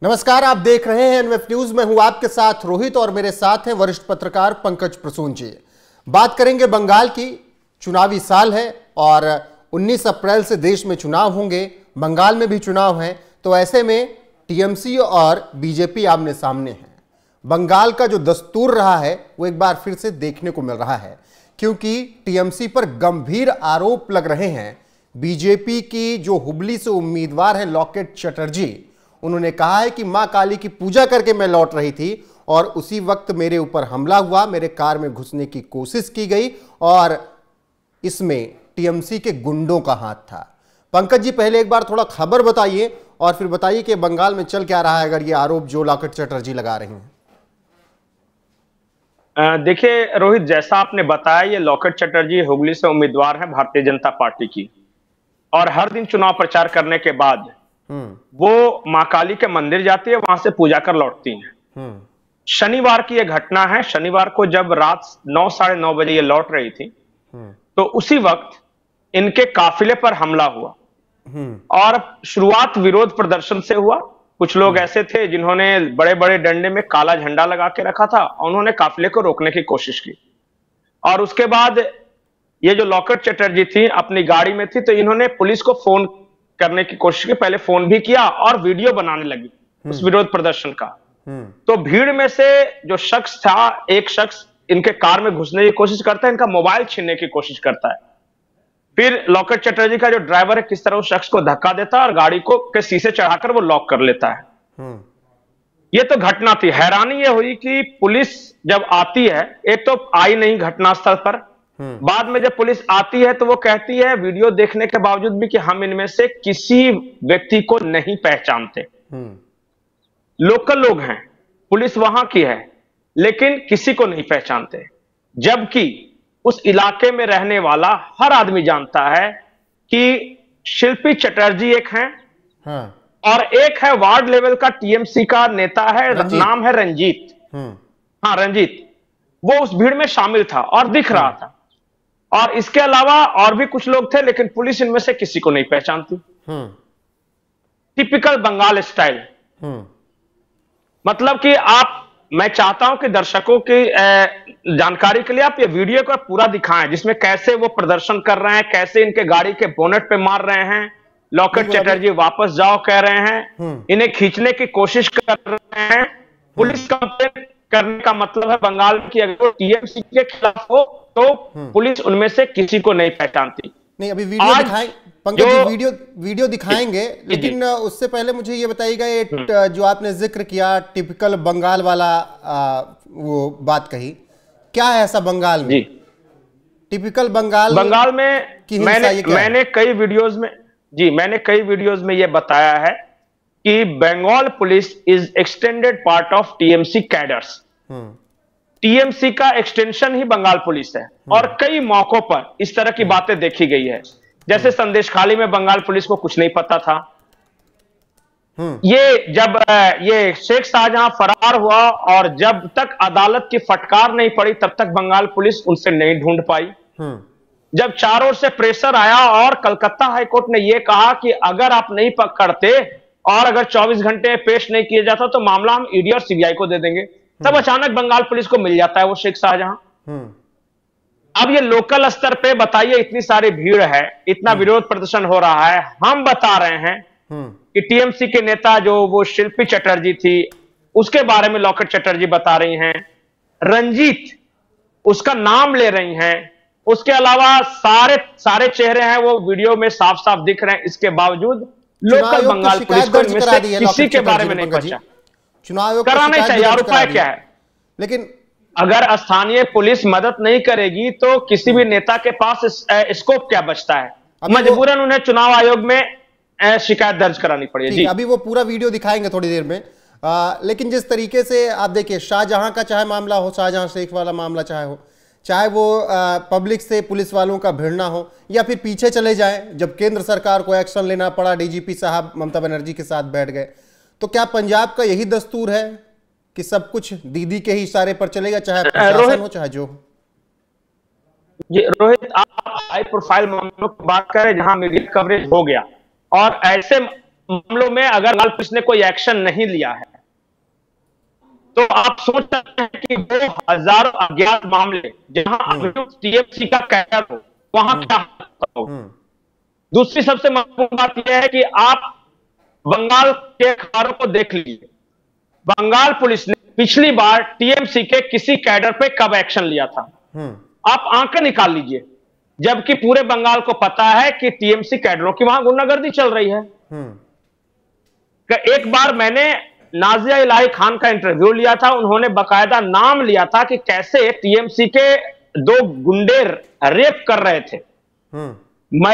नमस्कार, आप देख रहे हैं एनएफ न्यूज। में हूं आपके साथ रोहित और मेरे साथ हैं वरिष्ठ पत्रकार पंकज प्रसून जी। बात करेंगे बंगाल की। चुनावी साल है और 19 अप्रैल से देश में चुनाव होंगे, बंगाल में भी चुनाव हैं, तो ऐसे में टीएमसी और बीजेपी आमने सामने हैं। बंगाल का जो दस्तूर रहा है वो एक बार फिर से देखने को मिल रहा है, क्योंकि टीएमसी पर गंभीर आरोप लग रहे हैं। बीजेपी की जो हुबली से उम्मीदवार हैं लॉकेट चटर्जी, उन्होंने कहा है कि मां काली की पूजा करके मैं लौट रही थी और उसी वक्त मेरे ऊपर हमला हुआ, मेरे कार में घुसने की कोशिश की गई और इसमें टीएमसी के गुंडों का हाथ था। पंकज जी, पहले एक बार थोड़ा खबर बताइए और फिर बताइए कि बंगाल में चल क्या रहा है अगर ये आरोप जो लॉकेट चटर्जी लगा रही हैं। देखिए रोहित, जैसा आपने बताया, ये लॉकेट चटर्जी हुगली से उम्मीदवार हैं भारतीय जनता पार्टी की, और हर दिन चुनाव प्रचार करने के बाद वो मां काली के मंदिर जाती है, वहां से पूजा कर लौटती हैं। शनिवार की यह घटना है। शनिवार को जब रात 9 साढ़े 9 बजे ये लौट रही थी तो उसी वक्त इनके काफिले पर हमला हुआ और शुरुआत विरोध प्रदर्शन से हुआ। कुछ लोग ऐसे थे जिन्होंने बड़े बड़े डंडे में काला झंडा लगा के रखा था और उन्होंने काफिले को रोकने की कोशिश की। और उसके बाद ये जो लॉकेट चटर्जी थी अपनी गाड़ी में थी, तो इन्होंने पुलिस को फोन करने की कोशिश की। पहले फोन भी किया और वीडियो बनाने लगी उस विरोध प्रदर्शन का। तो भीड़ में से जो शख्स था, एक शख्स इनके कार में घुसने की कोशिश करता है, इनका मोबाइल छीनने की कोशिश करता है। फिर लॉकेट चटर्जी का जो ड्राइवर है किस तरह उस शख्स को धक्का देता है और गाड़ी को के शीशे चढ़ाकर वो लॉक कर लेता है। ये तो घटना थी। हैरानी ये हुई कि पुलिस जब आती है, एक तो आई नहीं घटनास्थल पर, बाद में जब पुलिस आती है तो वो कहती है वीडियो देखने के बावजूद भी कि हम इनमें से किसी व्यक्ति को नहीं पहचानते। लोकल लोग हैं, पुलिस वहां की है, लेकिन किसी को नहीं पहचानते। जबकि उस इलाके में रहने वाला हर आदमी जानता है कि शिल्पी चटर्जी एक हैं और एक है वार्ड लेवल का टीएमसी का नेता है, नाम है रंजीत। हाँ, रंजीत। वो उस भीड़ में शामिल था और दिख रहा था। और इसके अलावा और भी कुछ लोग थे, लेकिन पुलिस इनमें से किसी को नहीं पहचानती। Typical Bengal style. मतलब कि मैं चाहता हूं कि दर्शकों की जानकारी के लिए आप ये वीडियो को पूरा दिखाएं, जिसमें कैसे वो प्रदर्शन कर रहे हैं, कैसे इनके गाड़ी के बोनेट पे मार रहे हैं, लॉकेट चटर्जी वापस जाओ कह रहे हैं, इन्हें खींचने की कोशिश कर रहे हैं। पुलिस कंप्लेंट करने का मतलब है बंगाल की अगर टीएमसी के खिलाफ हो तो पुलिस उनमें से किसी को नहीं पहचानती। नहीं, अभी वीडियो दिखाएं पंकज जी, वीडियो दिखाएंगे, लेकिन उससे पहले मुझे ये बताइएगा, ये जो आपने जिक्र किया टिपिकल बंगाल वाला वो बात कही, क्या है ऐसा बंगाल में? टिपिकल बंगाल में मैंने कई वीडियोज में ये बताया है कि Bengal police is extended part of TMC cadres. TMC का एक्सटेंशन ही बंगाल पुलिस है और कई मौकों पर इस तरह की बातें देखी गई है। जैसे संदेशखाली में बंगाल पुलिस को कुछ नहीं पता था। ये जब ये शेख शाहजहां फरार हुआ और जब तक अदालत की फटकार नहीं पड़ी तब तक बंगाल पुलिस उनसे नहीं ढूंढ पाई। जब चारों ओर से प्रेशर आया और कलकत्ता हाईकोर्ट ने यह कहा कि अगर आप नहीं पकड़ते और अगर 24 घंटे पेश नहीं किया जाता तो मामला हम ईडी और सीबीआई को दे देंगे, तब अचानक बंगाल पुलिस को मिल जाता है वो शेख शाहजहां। अब ये लोकल स्तर पे बताइए, इतनी सारी भीड़ है, इतना विरोध प्रदर्शन हो रहा है, हम बता रहे हैं कि टीएमसी के नेता जो वो शिल्पी चटर्जी थी उसके बारे में लॉकेट चटर्जी बता रही हैं, रंजीत उसका नाम ले रही हैं, उसके अलावा सारे चेहरे हैं वो वीडियो में साफ साफ दिख रहे हैं। इसके बावजूद लोकल बंगाल पुलिस को इनमें से किसी के बारे में नहीं पता। चुनाव कराना चाहिए, और उपाय क्या है? लेकिन अगर स्थानीय पुलिस मदद नहीं करेगी तो किसी भी नेता के पास स्कोप क्या बचता है? मजबूरन उन्हें चुनाव आयोग में शिकायत दर्ज करानी पड़ेगी। जी, अभी वो पूरा वीडियो दिखाएंगे थोड़ी देर में। लेकिन जिस तरीके से आप देखिए, शाहजहां का चाहे मामला हो, शाहजहां शेख वाला मामला चाहे वो पब्लिक से पुलिस वालों का भिड़ना हो, या फिर पीछे चले जाए जब केंद्र सरकार को एक्शन लेना पड़ा, डीजीपी साहब ममता बनर्जी के साथ बैठ गए, तो क्या पंजाब का यही दस्तूर है कि सब कुछ दीदी के ही इशारे पर चलेगा, चाहे प्रशासन हो चाहे जो? रोहित, आप हाई प्रोफाइल मामलों की बात करें जहां मीडिया कवरेज हो गया और ऐसे मामलों में अगर बंगाल पुलिस ने कोई एक्शन नहीं लिया है तो आप सोच सकते हैं कि वो हजारों अज्ञात मामले जहां टीएमसी का कैडर हो वहां क्या हो। दूसरी सबसे महत्वपूर्ण बात यह है कि आप बंगाल के अखबारों को देख लीजिए, बंगाल पुलिस ने पिछली बार टीएमसी के किसी कैडर पे कब एक्शन लिया था, आप आंकड़े निकाल लीजिए, जबकि पूरे बंगाल को पता है कि टीएमसी कैडरों की वहां गुंडागर्दी चल रही है। एक बार मैंने नाजिया इलाही खान का इंटरव्यू लिया था, उन्होंने बकायदा नाम लिया था कि कैसे टीएमसी के 2 गुंडे रेप कर रहे थे,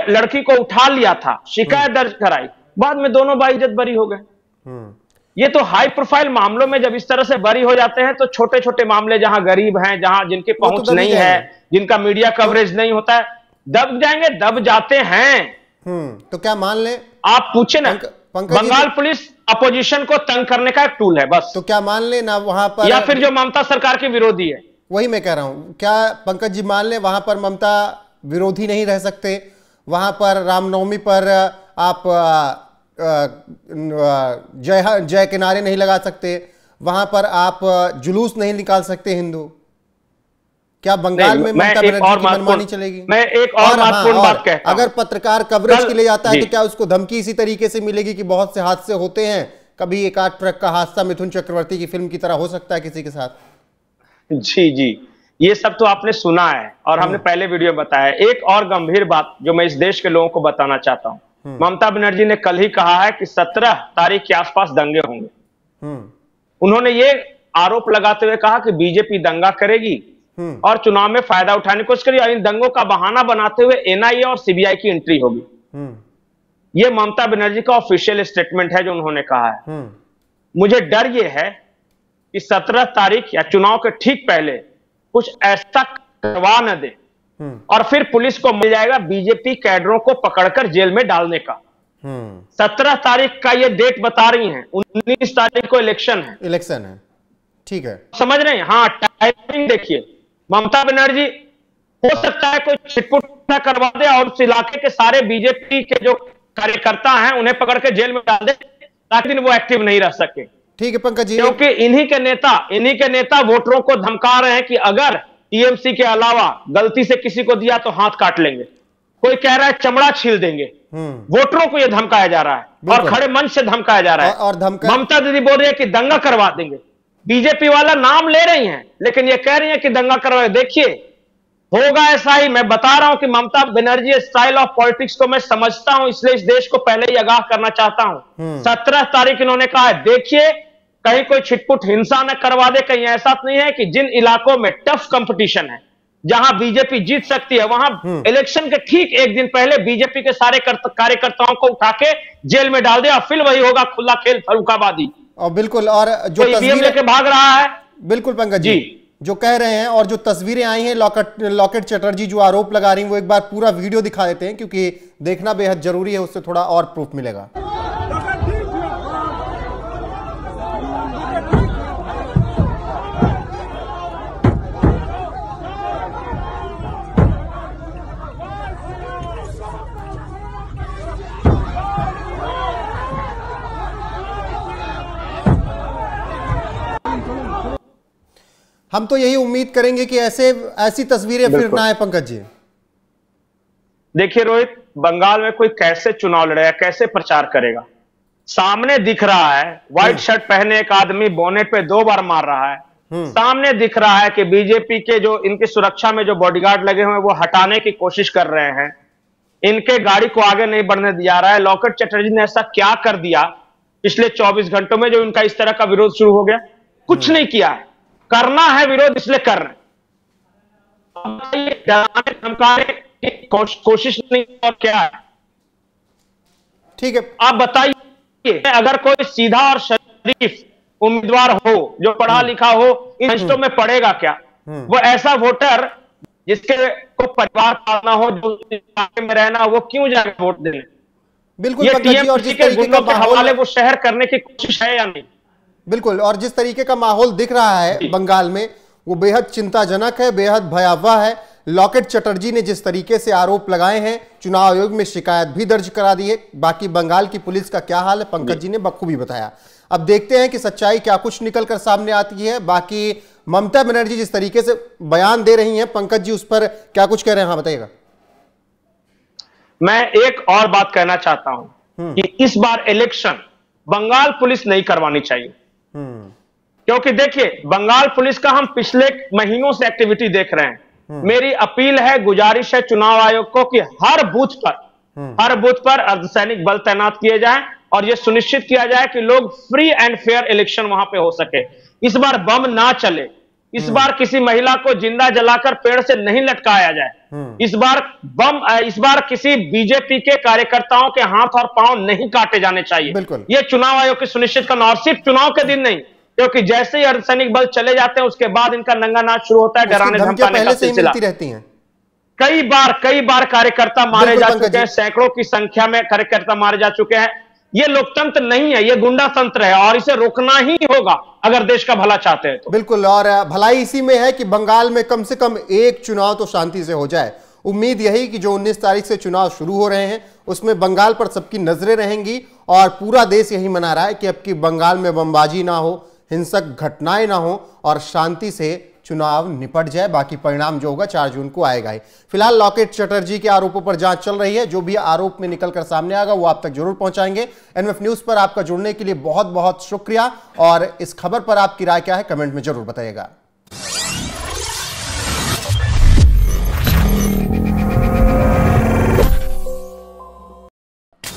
लड़की को उठा लिया था, शिकायत दर्ज कराई, बाद में दोनों बाइज्जत बरी हो गए। ये तो हाई प्रोफाइल मामलों में जब इस तरह से बरी हो जाते हैं तो छोटे छोटे मामले जहां गरीब हैं, जहां जिनकी पहुंच नहीं है, जिनका मीडिया कवरेज नहीं होता है, दब जाएंगे, दब जाते हैं। तो क्या मान ले, आप पूछे ना, बंगाल पुलिस अपोजिशन को तंग करने का एक टूल है बस। तो क्या मान ले ना वहां पर, या फिर जो ममता सरकार के विरोधी है, वही मैं कह रहा हूं, क्या पंकज जी मान ले वहां पर ममता विरोधी नहीं रह सकते, वहां पर रामनवमी पर आप जय के नारे नहीं लगा सकते, वहां पर आप जुलूस नहीं निकाल सकते हिंदू, क्या बंगाल में ममता बनर्जी की मनमानी चलेगी? मैं एक और महत्वपूर्ण बात कहता हूं, अगर पत्रकार कवरेज के लिए जाता है तो क्या उसको धमकी इसी तरीके से मिलेगी कि बहुत से हादसे होते हैं, कभी एक 8 ट्रक का हादसा मिथुन चक्रवर्ती की फिल्म की तरह हो सकता है किसी के साथ? जी जी, ये सब तो आपने सुना है और हमने पहले वीडियो बताया। एक और गंभीर बात जो मैं इस देश के लोगों को बताना चाहता हूं, ममता बनर्जी ने कल ही कहा है कि 17 तारीख के आसपास दंगे होंगे। उन्होंने ये आरोप लगाते हुए कहा कि बीजेपी दंगा करेगी और चुनाव में फायदा उठाने की कोशिश करेगी, इन दंगों का बहाना बनाते हुए एनआईए और सीबीआई की एंट्री होगी। ये ममता बनर्जी का ऑफिशियल स्टेटमेंट है जो उन्होंने कहा है। मुझे डर ये है कि 17 तारीख या चुनाव के ठीक पहले कुछ ऐसा करवा न दे और फिर पुलिस को मिल जाएगा बीजेपी कैडरों को पकड़कर जेल में डालने का। 17 तारीख का ये डेट बता रही हैं, 19 तारीख को इलेक्शन है, ठीक है, समझ रहे हैं? हाँ, टाइमिंग देखिए, ममता बनर्जी हो सकता है कोई छिटपुट करवा दे और उस इलाके के सारे बीजेपी के जो कार्यकर्ता हैं उन्हें पकड़ के जेल में डाल दे ताकि वो एक्टिव नहीं रह सके। ठीक है पंकज जी, क्योंकि इन्हीं के नेता वोटरों को धमका रहे हैं कि अगर टीएमसी के अलावा गलती से किसी को दिया तो हाथ काट लेंगे, कोई कह रहा है चमड़ा छील देंगे। वोटरों को यह धमकाया जा रहा है और खड़े मंच से धमकाया जा रहा है। और ममता दीदी बोल रही है कि दंगा करवा देंगे, बीजेपी वाला नाम ले रही हैं लेकिन ये कह रही है कि दंगा करवा। देखिए होगा ऐसा ही, मैं बता रहा हूं कि Mamata Banerjee style of politics को मैं समझता हूं, इसलिए इस देश को पहले ही आगाह करना चाहता हूं। 17 तारीख इन्होंने कहा है, देखिए कहीं कोई छिटपुट हिंसा न करवा दे। कहीं ऐसा नहीं है कि जिन इलाकों में टफ कंपटीशन है, जहां बीजेपी जीत सकती है, वहां इलेक्शन के ठीक एक दिन पहले बीजेपी के सारे कार्यकर्ताओं को उठा के जेल में डाल दे और फिर वही होगा खुला खेल फर्रुखाबादी। और बिल्कुल, और जो ईवीएम लेके भाग रहा है, बिल्कुल पंकज जी जो कह रहे हैं, और जो तस्वीरें आई हैं लॉकेट चटर्जी जो आरोप लगा रही हैं, वो एक बार पूरा वीडियो दिखा देते हैं क्योंकि देखना बेहद जरूरी है, उससे थोड़ा और प्रूफ मिलेगा। हम तो यही उम्मीद करेंगे कि ऐसी तस्वीरें फिर ना आए पंकज जी। देखिए रोहित, बंगाल में कोई कैसे चुनाव लड़ेगा, कैसे प्रचार करेगा? सामने दिख रहा है व्हाइट शर्ट पहने एक आदमी बोनेट पे 2 बार मार रहा है। सामने दिख रहा है कि बीजेपी के जो इनकी सुरक्षा में जो बॉडीगार्ड लगे हुए हैं वो हटाने की कोशिश कर रहे हैं, इनके गाड़ी को आगे नहीं बढ़ने दिया रहा है। लॉकेट चटर्जी ने ऐसा क्या कर दिया पिछले 24 घंटों में जो इनका इस तरह का विरोध शुरू हो गया? कुछ नहीं किया है, करना है विरोध इसलिए कर रहे हैं, डराने धमकाने की कोशिश नहीं और क्या है? ठीक है, आप बताइए, अगर कोई सीधा और शरीफ उम्मीदवार हो जो पढ़ा लिखा हो, इन रिश्तों में पड़ेगा क्या? वो ऐसा वोटर जिसके को परिवार पालना हो, जो में रहना, वो क्यों जाए वोट देने? बिल्कुल, ये टीएमसी के गुंडों के हवाले वो शहर करने की कोशिश है या नहीं? बिल्कुल, और जिस तरीके का माहौल दिख रहा है बंगाल में वो बेहद चिंताजनक है, बेहद भयावह है। लॉकेट चटर्जी ने जिस तरीके से आरोप लगाए हैं, चुनाव आयोग में शिकायत भी दर्ज करा दी है। बाकी बंगाल की पुलिस का क्या हाल है, पंकज जी ने बखूबी बताया। अब देखते हैं कि सच्चाई क्या कुछ निकलकर सामने आती है। बाकी ममता बनर्जी जिस तरीके से बयान दे रही हैं, पंकज जी उस पर क्या कुछ कह रहे हैं? हाँ बताइएगा। मैं एक और बात कहना चाहता हूं कि इस बार इलेक्शन बंगाल पुलिस नहीं करवानी चाहिए, क्योंकि देखिए बंगाल पुलिस का हम पिछले महीनों से एक्टिविटी देख रहे हैं। मेरी अपील है, गुजारिश है चुनाव आयोग को कि हर बूथ पर अर्धसैनिक बल तैनात किए जाएं और यह सुनिश्चित किया जाए कि लोग फ्री एंड फेयर इलेक्शन वहां पे हो सके। इस बार बम ना चले, इस बार किसी महिला को जिंदा जलाकर पेड़ से नहीं लटकाया जाए, इस बार किसी बीजेपी के कार्यकर्ताओं के हाथ और पांव नहीं काटे जाने चाहिए। यह चुनाव आयोग की सुनिश्चित करना, और सिर्फ चुनाव के दिन नहीं, क्योंकि जैसे ही अर्धसैनिक बल चले जाते हैं उसके बाद इनका नंगा नाच शुरू होता है, डराने धमकाने का सिलसिला रहती है। कई बार कार्यकर्ता मारे जा चुके हैं, सैकड़ों की संख्या में कार्यकर्ता मारे जा चुके हैं। ये लोकतंत्र नहीं है, ये गुंडा तंत्र है और इसे रोकना ही होगा अगर देश का भला चाहते हैं तो। बिल्कुल, और भलाई इसी में है कि बंगाल में कम से कम एक चुनाव तो शांति से हो जाए। उम्मीद यही कि जो 19 तारीख से चुनाव शुरू हो रहे हैं उसमें बंगाल पर सबकी नजरें रहेंगी और पूरा देश यही मना रहा है कि अब की बंगाल में बमबाजी ना हो, हिंसक घटनाएं ना हो और शांति से चुनाव निपट जाए। बाकी परिणाम जो होगा 4 जून को आएगा ही। फिलहाल लॉकेट चटर्जी के आरोपों पर जांच चल रही है। जो भी आरोप में निकलकर सामने आएगा वो आप तक जरूर पहुंचाएंगे। एनएमएफ न्यूज पर आपका जुड़ने के लिए बहुत बहुत शुक्रिया और इस खबर पर आपकी राय क्या है कमेंट में जरूर बताइएगा।